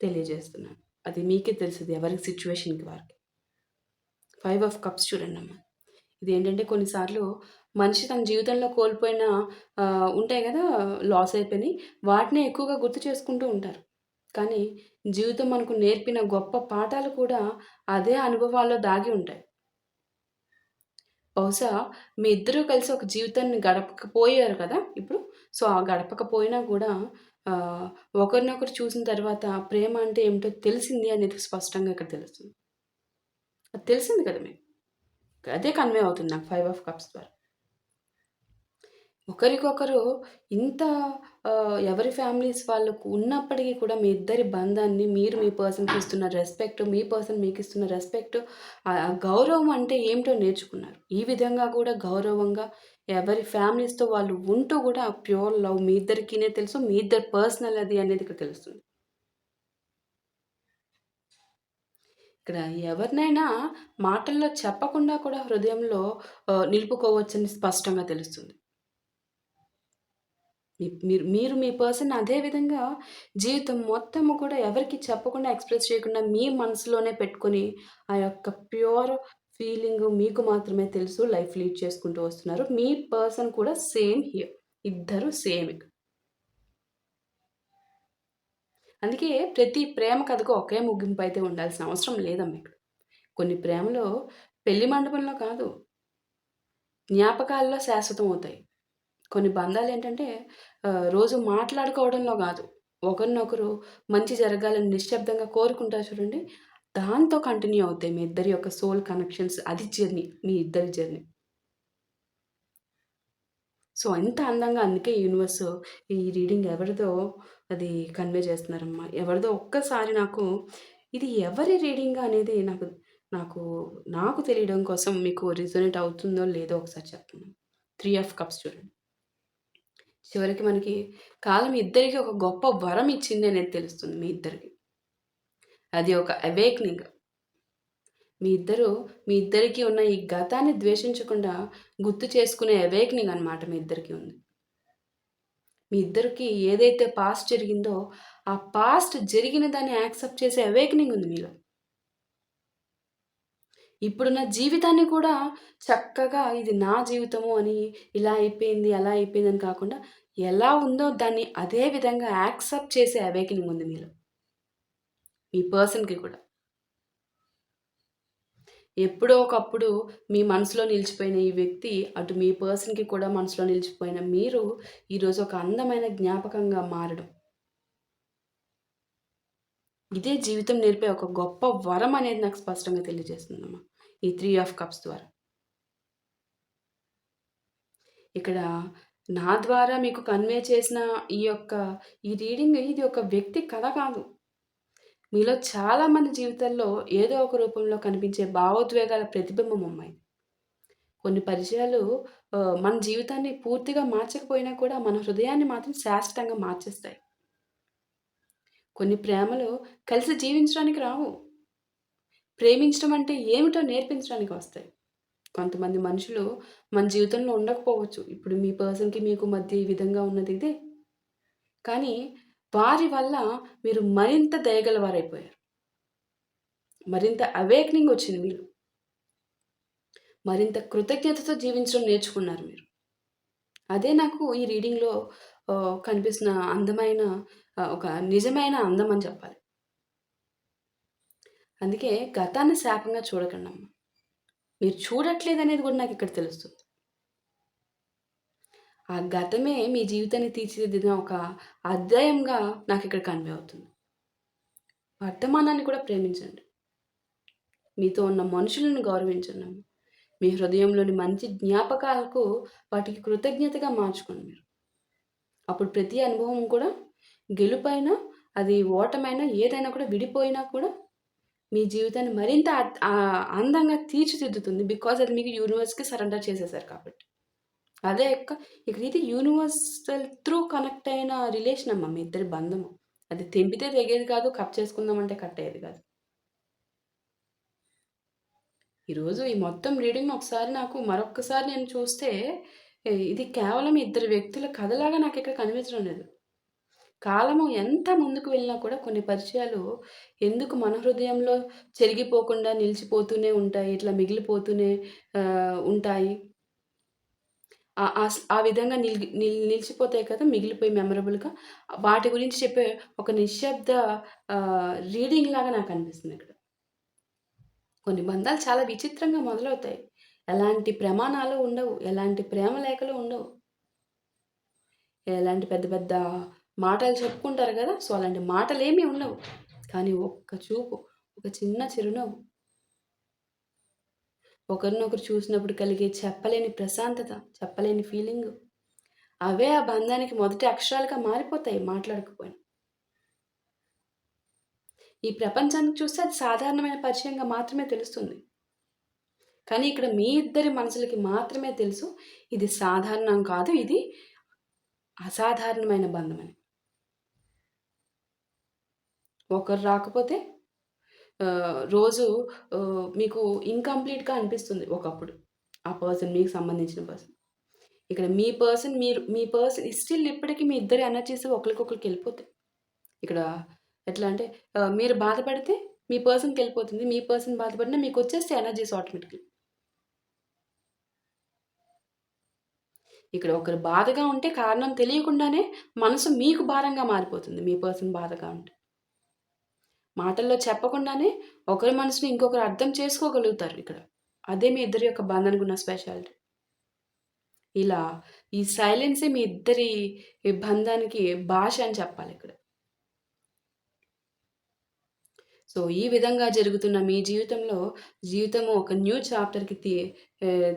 తెలియజేస్తున్నాను. అది మీకే తెలుస్తది ఎవరి సిట్యుయేషన్‌కి వారికి. 5 ఆఫ్ కప్స్ చూడండమ్మా. ఇదేంటంటే కొన్నిసార్లు మనిషి తన జీవితంలో కోల్పోయిన ఉంటాయి గదా! లాస్ అయిపోయినయి. వాటినే ఎక్కువగా గుర్తు చేసుకుంటూ ఉంటారు. కానీ జీవితం మనకు నేర్పిన గొప్ప పాఠాలు కూడా అదే అనుభవాల్లో దాగి ఉంటాయి. బహుశా మీ ఇద్దరూ కలిసి ఒక జీవితాన్ని గడపకపోయారు కదా! ఇప్పుడు. సో, ఆ గడపకపోయినా గూడా ఆహ్, ఒకరినొకరు చూసిన తర్వాత ప్రేమ అంటే ఏమిటో తెలిసింది అనేది స్పష్టంగా ఇక్కడ తెలుస్తుంది. అది తెలిసింది కదా మీకు. అదే కన్వే అవుతుంది నాకు 5 ఆఫ్ కప్స్ ద్వారా. ఒకరికొకరు ఇంత ఎవరి ఫ్యామిలీస్ వాళ్ళకు ఉన్నప్పటికీ కూడా మీ ఇద్దరి బంధాన్ని మీరు మీ పర్సన్‌కి ఇస్తున్న రెస్పెక్ట్, మీ పర్సన్ మీకిస్తున్న రెస్పెక్ట్, గౌరవం అంటే ఏమిటో నేర్చుకున్నారు. ఈ విధంగా కూడా గౌరవంగా ఎవరి ఫ్యామిలీస్‌తో వాళ్ళు ఉంటూ కూడా ప్యూర్ లవ్ మీ ఇద్దరికినే తెలుసు. మీ ఇద్దరి పర్సనల్ అది అనేది ఇక్కడ తెలుస్తుంది. ఇక్కడ ఎవరినైనా మాటల్లో చెప్పకుండా కూడా హృదయంలో నిలుపుకోవచ్చని స్పష్టంగా తెలుస్తుంది. మీరు మీరు మీ పర్సన్ అదే విధంగా జీవితం మొత్తము కూడా ఎవరికీ చెప్పకుండా, ఎక్స్‌ప్రెస్ చేయకుండా మీ మనసులోనే పెట్టుకొని, ఆ యొక్క ప్యూర్ ఫీలింగు మీకు మాత్రమే తెలుసు. లైఫ్ లీడ్ చేసుకుంటూ వస్తున్నారు. మీ పర్సన్ కూడా సేమ్ హియర్. ఇద్దరు సేమ్ ఇక. అందుకే ప్రతి ప్రేమ కథకు ఒకే ముగింపు అయితే ఉండాల్సిన అవసరం లేదమ్మా ఇక్కడ. కొన్ని ప్రేమలు పెళ్లి మండపంలో కాదు, జ్ఞాపకాల్లో శాశ్వతం అవుతాయి. కొన్ని బంధాలేంటంటే రోజు మాట్లాడుకోవడంలో గాదు. ఒకరినొకరు మంచి జరగాలని నిశ్శబ్దంగా కోరుకుంటారు చూడండి. దాంతో కంటిన్యూ అవుతాయి మీ ఇద్దరి యొక్క సోల్ కనెక్షన్స్. అది జర్నీ. మీ ఇద్దరి జర్నీ. సో, ఇంత అందంగా అందుకే యూనివర్స్ ఈ రీడింగ్ ఎవరిదో అది కన్వే చేస్తున్నారమ్మా. ఎవరిదో ఒక్కసారి నాకు ఇది ఎవరి రీడింగా అనేది నాకు నాకు నాకు తెలియడం కోసం మీకు రెసొనేట్ అవుతుందో లేదో ఒకసారి చెప్తున్నాను. 3 ఆఫ్ కప్స్ చూడండి. చివరికి మనకి కాలం ఇద్దరికి ఒక గొప్ప వరం ఇచ్చింది అనేది తెలుస్తుంది మీ ఇద్దరికి. అది ఒక అవేకెనింగ్. మీ ఇద్దరికీ ఉన్న ఈ గతాన్ని ద్వేషించకుండా గుర్తు చేసుకునే అవేకెనింగ్ అన్నమాట మీ ఇద్దరికీ ఉంది. మీ ఇద్దరికీ ఏదైతే పాస్ట్ జరిగిందో, ఆ పాస్ట్ జరిగిన దాన్ని యాక్సెప్ట్ చేసే అవేకెనింగ్ ఉంది మీలో. ఇప్పుడున్న జీవితాన్ని కూడా చక్కగా ఇది నా జీవితము అని ఇలా అయిపోయింది, అలా అయిపోయిందని కాకుండా ఎలా ఉందో దాన్ని అదే విధంగా యాక్సెప్ట్ చేసే అవేకెనింగ్ ఉంది మీలో. మీ పర్సన్‌కి కూడా. ఎప్పుడో ఒకప్పుడు మీ మనసులో నిలిచిపోయిన ఈ వ్యక్తి అటు మీ పర్సన్‌కి కూడా మనసులో నిలిచిపోయిన మీరు ఈరోజు ఒక అందమైన జ్ఞాపకంగా మారడం. ఇదే జీవితం నేర్పే ఒక గొప్ప వరం అనేది నాకు స్పష్టంగా తెలియజేస్తుందమ్మా. ఈ 3 ఆఫ్ కప్స్ ద్వారా. ఇక్కడ నా ద్వారా మీకు కన్వే చేసిన ఈ రీడింగ్ ఇది ఒక వ్యక్తి కథ కాదు. మీలో చాలామంది జీవితాల్లో ఏదో ఒక రూపంలో కనిపించే భావోద్వేగాల ప్రతిబింబం అమ్మా ఇది. కొన్ని పరిచయాలు మన జీవితాన్ని పూర్తిగా మార్చకపోయినా కూడా మన హృదయాన్ని మాత్రం శాశ్వతంగా మార్చేస్తాయి. కొన్ని ప్రేమలు కలిసి జీవించడానికి రావు. ప్రేమించడం అంటే ఏమిటో నేర్పించడానికి వస్తాయి. కొంతమంది మనుషులు మన జీవితంలో ఉండకపోవచ్చు. ఇప్పుడు మీ పర్సన్‌కి మీకు మధ్య ఈ విధంగా ఉన్నది ఇదే. కానీ వారి వల్ల మీరు మరింత దయగలవారైపోయారు. మరింత అవేకెనింగ్ వచ్చింది మీలో. మరింత కృతజ్ఞతతో జీవించడం నేర్చుకున్నారు మీరు. అదే నాకు ఈ రీడింగ్‌లో కనిపిస్తున్న అందమైన ఒక నిజమైన అందం అని చెప్పాలి. అందుకే గతాన్ని శాపంగా చూడకండమ్మా. మీరు చూడట్లేదనేది కూడా నాకిక్కడ తెలుస్తుంది. ఆ గతమే మీ జీవితాన్ని తీర్చిదిద్దిన ఒక అధ్యాయంగా నాకిక్కడ కన్వే అవుతుంది. వర్తమానాన్ని కూడా ప్రేమించండి. మీతో ఉన్న మనుషులను గౌరవించండమ్మా. మీ హృదయంలోని మంచి జ్ఞాపకాలకు వాటికి కృతజ్ఞతగా మార్చుకోండి మీరు. అప్పుడు ప్రతి అనుభవం కూడా గెలుపైనా, అది ఓటమైనా, ఏదైనా కూడా విడిపోయినా కూడా మీ జీవితాన్ని మరింత అందంగా తీర్చిదిద్దుతుంది. బికాజ్ అది మీకు యూనివర్స్‌కి సరెండర్ చేసేసారు కాబట్టి. అదే ఇక్కడ ఇది యూనివర్సల్ త్రూ కనెక్ట్ అయిన రిలేషన్ అమ్మ మీ ఇద్దరి బంధము. అది తెంపితే తెగేది కాదు. కట్ చేసుకుందామంటే కట్ అయ్యేది కాదు. ఈరోజు ఈ మొత్తం రీడింగ్ ఒకసారి నాకు మరొక్కసారి నేను చూస్తే ఇది కేవలం ఇద్దరు వ్యక్తుల కథలాగా నాకిక్కడ కనిపించడం లేదు. కాలము ఎంత ముందుకు వెళ్ళినా కూడా కొన్ని పరిచయాలు ఎందుకు మన హృదయంలో చెరిగిపోకుండా నిలిచిపోతూనే ఉంటాయి. ఇట్లా మిగిలిపోతూనే ఉంటాయి. ఆ విధంగా నిలిచిపోతాయి కదా! మిగిలిపోయి మెమరబుల్‌గా. వాటి గురించి చెప్పే ఒక నిశ్శబ్ద రీడింగ్ లాగా నాకనిపిస్తుంది ఇక్కడ. కొన్ని బంధాలు చాలా విచిత్రంగా మొదలవుతాయి. ఎలాంటి ప్రమాణాలు ఉండవు. ఎలాంటి ప్రేమ లేఖలు ఉండవు. ఎలాంటి పెద్ద పెద్ద మాటలు చెప్పుకుంటారు గదా! సో, అలాంటి మాటలేమీ ఉండవు. కానీ ఒక్క చూపు, ఒక చిన్న చిరునవ్వు, ఒకరినొకరు చూసినప్పుడు కలిగే చెప్పలేని ప్రశాంతత, చెప్పలేని ఫీలింగు, అవే ఆ బంధానికి మొదటి అక్షరాలుగా మారిపోతాయి మాట్లాడకపోయినా. ఈ ప్రపంచానికి చూస్తే అది సాధారణమైన పరిచయంగా మాత్రమే తెలుస్తుంది. కానీ ఇక్కడ మీ ఇద్దరి మనసులకి మాత్రమే తెలుసు ఇది సాధారణం కాదు. ఇది అసాధారణమైన బంధమని. ఒకరు రాకపోతే రోజు మీకు ఇన్‌కంప్లీట్‌గా అనిపిస్తుంది ఒకప్పుడు. ఆ పర్సన్ మీకు సంబంధించిన పర్సన్. ఇక్కడ మీ పర్సన్ స్టిల్ ఇప్పటికి మీ ఇద్దరి ఎనర్జీస్ ఒకళ్ళకొకళ్ళకి ఎళ్ళిపోతాయి. ఇక్కడ ఎట్లా అంటే మీరు బాధపడితే మీ పర్సన్‌కెళ్ళిపోతుంది. మీ పర్సన్ బాధపడినా మీకొచ్చేస్తాయి ఎనర్జీస్ ఆటోమేటిక్‌లీ. ఇక్కడ ఒకరు బాధగా ఉంటే కారణం తెలియకుండానే మనసు మీకు భారంగా మారిపోతుంది. మీ పర్సన్ బాధగా ఉంటే. మాటల్లో చెప్పకుండానే ఒకరి మనసుని ఇంకొకరు అర్థం చేసుకోగలుగుతారు ఇక్కడ. అదే మీ ఇద్దరి యొక్క బంధానికి ఉన్న స్పెషాలిటీ. ఇలా ఈ సైలెన్సే మీ ఇద్దరి బంధానికి భాష అని చెప్పాలిక్కడ. సో, ఈ విధంగా జరుగుతున్న మీ జీవితంలో జీవితము ఒక న్యూ చాప్టర్‌కి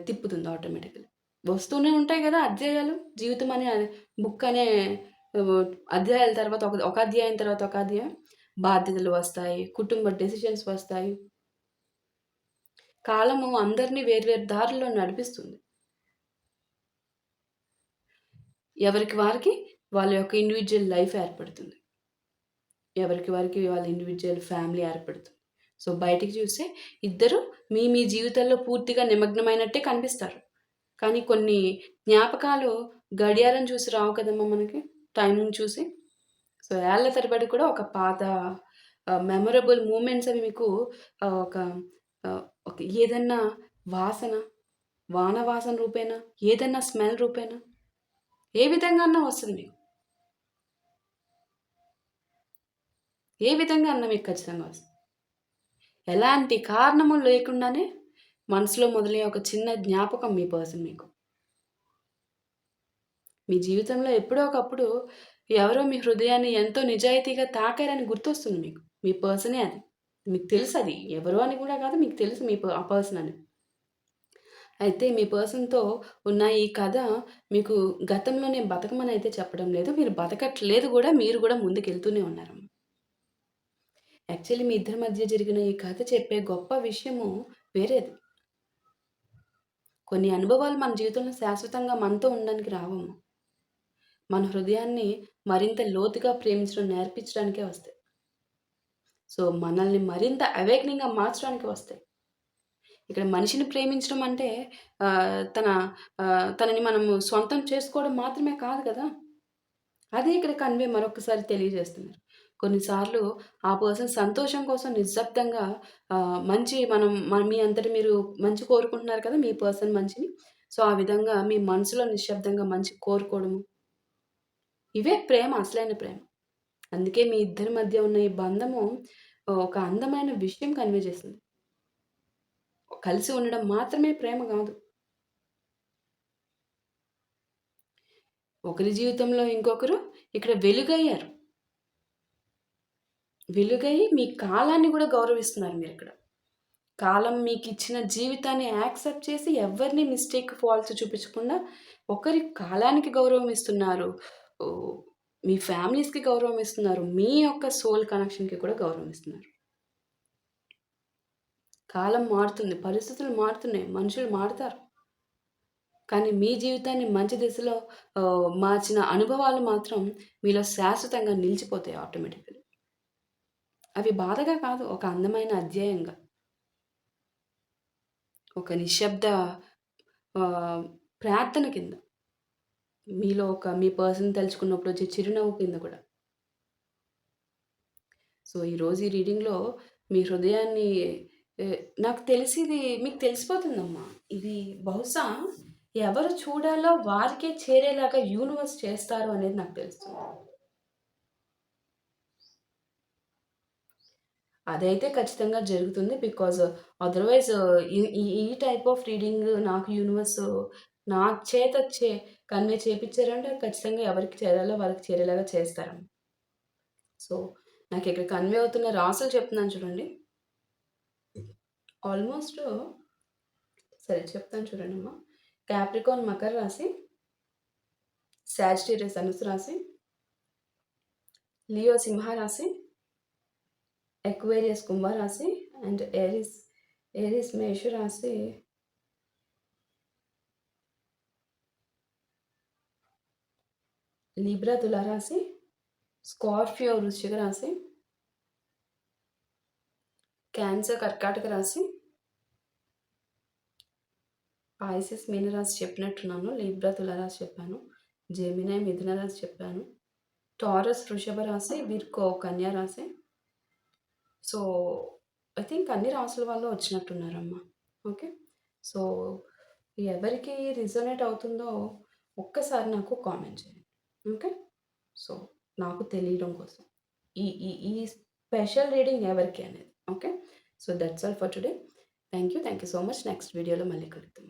తిప్పుతుంది ఆటోమేటిక్‌గా. వస్తూనే ఉంటాయి గదా! అధ్యాయాలు. జీవితం అనే బుక్ అనే అధ్యాయాల తర్వాత ఒక అధ్యాయం తర్వాత ఒక అధ్యాయం. బాధ్యతలు వస్తాయి. కుటుంబ డెసిషన్స్ వస్తాయి. కాలము అందరిని వేరు వేరు దారుల్లో నడిపిస్తుంది. ఎవరికి వారికి వాళ్ళ యొక్క ఇండివిడ్యువల్ లైఫ్ ఏర్పడుతుంది. ఎవరికి వారికి వాళ్ళ ఇండివిడ్యువల్ ఫ్యామిలీ ఏర్పడుతుంది. సో, బయటికి చూస్తే ఇద్దరు మీ జీవితాల్లో పూర్తిగా నిమగ్నమైనట్టే కనిపిస్తారు. కానీ కొన్ని జ్ఞాపకాలు గడియారం చూసి రావు కదమ్మా మనకి. టైమింగ్ చూసి. సో, ఏళ్ల తరబడి కూడా ఒక పాత మెమరబుల్ మూమెంట్స్ అవి మీకు ఒక ఒక ఏదన్నా వాసన, వాన వాసన రూపేణా, ఏదన్నా స్మెల్ రూపేణా, ఏ విధంగా అన్నా వస్తది మీకు. ఏ విధంగా అన్నా మీకు ఖచ్చితంగా వస్తది. ఎలాంటి కారణము లేకుండానే మనసులో మొదలయ్యే ఒక చిన్న జ్ఞాపకం మీ పర్సన్ మీకు. మీ జీవితంలో ఎప్పుడో ఒకప్పుడు ఎవరో మీ హృదయాన్ని ఎంతో నిజాయితీగా తాకారని గుర్తొస్తుంది మీకు. మీ పర్సనే అది. మీకు తెలుసది. ఎవరో అని కూడా కాదు మీకు తెలుసు ఆ పర్సన్ అని. అయితే మీ పర్సన్‌తో ఉన్న ఈ కథ మీకు గతంలో నేను బతకమని అయితే చెప్పడం లేదు. మీరు బతకట్లేదు గూడా. మీరు గూడా ముందుకెళ్తూనే ఉన్నారు. యాక్చువల్లీ మీ ఇద్దరి మధ్య జరిగిన ఈ కథ చెప్పే గొప్ప విషయము వేరేది. కొన్ని అనుభవాలు మన జీవితంలో శాశ్వతంగా మనతో ఉండడానికి రావమ్మ. మన హృదయాన్ని మరింత లోతుగా ప్రేమించడం నేర్పించడానికే వస్తాయి. సో, మనల్ని మరింత అవేకనింగ్‌గా మార్చడానికి వస్తాయి. ఇక్కడ మనిషిని ప్రేమించడం అంటే తనని మనము సొంతం చేసుకోవడం మాత్రమే కాదు కదా! అదే ఇక్కడ మరొకసారి తెలియజేస్తున్నారు. కొన్నిసార్లు ఆ పర్సన్ సంతోషం కోసం నిశ్శబ్దంగా మీ అంతట మీరు మంచి కోరుకుంటున్నారు కదా! మీ పర్సన్ మంచిని. సో, ఆ విధంగా మీ మనసులో నిశ్శబ్దంగా మంచి కోరుకోవడము. ఇవే ప్రేమ, అసలైన ప్రేమ. అందుకే మీ ఇద్దరి మధ్య ఉన్న ఈ బంధము ఒక అందమైన విషయం కన్వే చేస్తుంది. కలిసి ఉండడం మాత్రమే ప్రేమ గాదు. ఒకరి జీవితంలో ఇంకొకరు ఇక్కడ వెలుగయ్యారు. వెలుగయ్యి మీ కాలాన్ని గూడా గౌరవిస్తున్నారు మీరిక్కడ. కాలం మీకిచ్చిన జీవితాన్ని యాక్సెప్ట్ చేసి ఎవరిని మిస్టేక్, ఫాల్ట్స్ చూపించకుండా ఒకరి కాలానికి గౌరవం ఇస్తున్నారు. ఓహ్! మీ ఫ్యామిలీస్‌కి గౌరవం ఇస్తున్నారు. మీ యొక్క సోల్ కనెక్షన్‌కి కూడా గౌరవం ఇస్తున్నారు. కాలం మారుతుంది. పరిస్థితులు మారుతున్నాయి. మనుషులు మారుతారు. కానీ మీ జీవితాన్ని మంచి దిశలో మార్చిన అనుభవాలు మాత్రం మీలో శాశ్వతంగా నిలిచిపోతాయి ఆటోమేటిక్‌గా. అవి బాధగా కాదు, ఒక అందమైన అధ్యాయంగా. ఒక నిశ్శబ్ద ప్రార్థన కింద. మీలో మీ పర్సన్ తలుచుకున్నప్పుడు వచ్చే చిరునవ్వు కింద కూడా. సో, ఈరోజు ఈ రీడింగ్‌లో మీ హృదయాన్ని నాకు తెలిసి ఇది మీకు తెలిసిపోతుందమ్మా. ఇది బహుశా ఎవరు చూడాలో వారికే చేరేలాగా యూనివర్స్ చేస్తారు అనేది నాకు తెలుస్తుంది. అదైతే ఖచ్చితంగా జరుగుతుంది. బికాజ్ అదర్‌వైజ్ ఈ ఈ ఈ టైప్ ఆఫ్ రీడింగ్ నాకు యూనివర్స్ నా చేత కన్వే చేపిచ్చారంటే ఖచ్చితంగా ఎవరికి చేరాలో వాళ్ళకి చేరేలాగా చేస్తారమ్మ. సో, నాకిక్కడ కన్వే అవుతున్న రాసులు చెప్తున్నాను చూడండి. ఆల్మోస్ట్ సరే చెప్తాను చూడండమ్మా. క్యాప్రికార్న్ మకర రాశి, సాజిటేరియస్ ధనుస్సు రాశి, లియో సింహ రాశి, ఎక్వేరియస్ కుంభ రాశి అండ్ ఏరిస్ మేష రాశి, లిబ్రా తులారాశి, స్కార్పియో వృశ్చిక రాశి, క్యాన్సర్ కర్కాటక రాశి, పాయిసెస్ మీనరాశి చెప్పినట్టున్నాను, లిబ్రా తులారాశి చెప్పాను, జెమినై మిథున రాశి చెప్పాను, టారస్ వృషభ రాశి, విర్కో కన్యా రాశి. సో ఐ థింక్ అన్ని రాసుల వాళ్ళు వచ్చినట్టున్నారమ్మా. ఓకే. సో ఎవరికి రిజొనేట్ అవుతుందో ఒక్కసారి నాకు కామెంట్ చేయండి. ఓకే. సో నాకు తెలియడం కోసం ఈ ఈ ఈ స్పెషల్ రీడింగ్ ఎవరికి అనేది. Okay. So that's all for today. Thank you so much. Next వీడియోలో మళ్ళీ కలుద్దాం.